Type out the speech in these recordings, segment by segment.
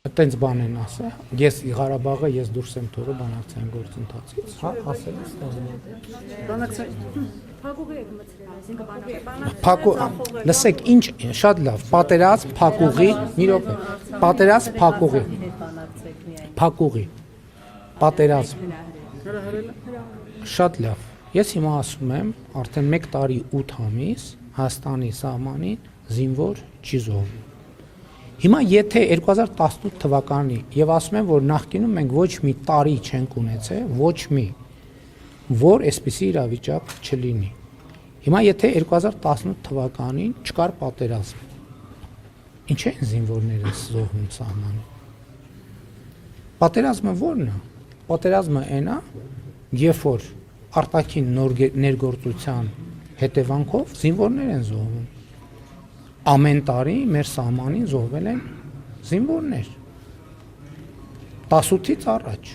Տենց բան են ասա, ես Ղարաբաղը ես դուրս եմ թողել բանակցային գործընթացից, հա, ասել ես Փակուղի եք մտցրել, լսեք, ինչ, շատ լավ, պատերազմ, փակուղի, մի րոպե, պատերազմ, փակուղի, պատերազմ, շատ լավ, ես հիմա ասում եմ, արդեն 1 տարի 8 ամիս Հայաստանի սահմանին զինվոր չի զոհվում։ Հիմա եթե 2018 թվականի եւ ասում եմ, որ նախկինում մենք ոչ մի տարի չենք ունեցել, ոչ մի, որ այսպիսի իրավիճակ չլինի։ Հիմա եթե 2018 թվականին չկար պատերազմ, ինչ են զինվորները զոհվում սահմանին։ Պատերազմը ո՞րն է։ Պատերազմը այն է, երբ որ արտաքին ներգործության հետևանքով զինվորներ են զոհվում։ Ամեն տարի մեր սահմանին զոհվել են զինվորներ 18-ից առաջ։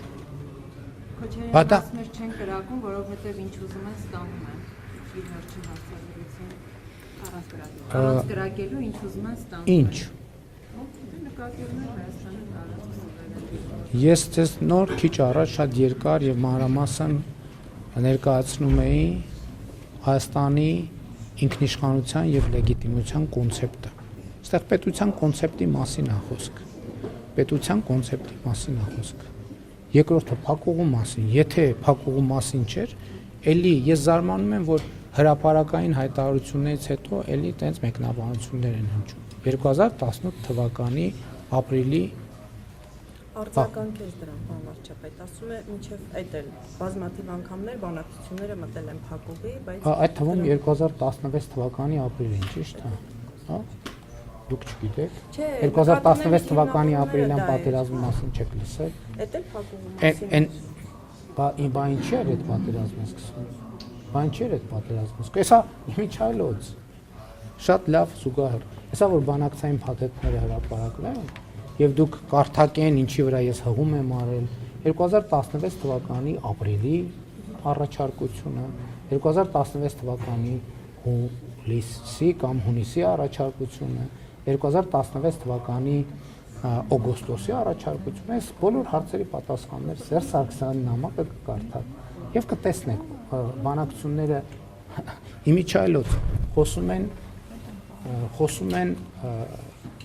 Բայց մեր չեն կրակում, որովհետև ինչ ուզում են ստանում են։ Իր վերջին հարցազրույցին առանց կրակելու ինչ ուզում են ստանում։ Ինչ։ Նկատիվներ Հայաստանի տարածքում։ Ես ցես նոր քիչ առաջ շատ երկար եւ մանրամասն ներկայացնում էի Հայաստանի ինքնիշխանության եւ լեգիտիմության կոնցեպտը։ Այստեղ պետության կոնցեպտի մասին է խոսք։ Պետության կոնցեպտի մասին է խոսք։ Երկրորդը փակուղու մասին։ Եթե փակուղու մասին չէր, էլի ես զարմանում եմ, որ հրապարակային հայտարարություններից հետո էլի տենց մեկնաբանություններ են հնչում։ 2018 թվականի ապրիլի Արձագանքեր դրան, պարոն վարչապետ, ասում է մինչև այդ էլ բազմաթիվ անգամներ բանակցությունները մտել են փակուղի, բայց այդ թվում 2016 թվականի ապրիլին, ճիշտ է, հա։ Դուք չգիտեք։ 2016 թվականի ապրիլյան պատերազմի մասին չեք լսել։ Էդ էլ փակուղու մասին։ Բա ինչի էր այդ պատերազմը սկսվում։ Բա ինչի էր այդ պատերազմը։ Հեսա Միչայլոց շատ լավ զուգահեռ։ Հեսա որ բանակցային փաթեթները հրապարակվել են եւ դուք կարդակեն ինչի վրա ես հղում եմ արել 2016 թվականի ապրիլի առաջարկությունը 2016 թվականի հուլիսի կամ հունիսի առաջարկությունը 2016 թվականի օգոստոսի առաջարկությունը այս բոլոր հարցերի պատասխաններ Սերժ Սարգսյանի նամակը կկարդաք եւ կտեսնեք բանակցությունները իմիջայլոց խոսում են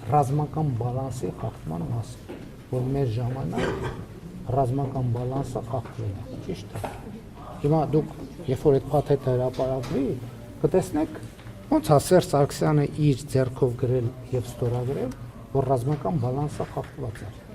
ռազմական բալանսի խախտման մասին, որ մեր ժամանակ ռազմական բալանսը խախտվել է, ճիշտ է։ Հիմա դուք, երբ որ այդ փաթեթը հրապարակվի, կտեսնեք ոնց է Սերժ Սարգսյանը իր ձեռքով գրել եւ ստորագրել, որ ռազմական բալանսը խախտված է։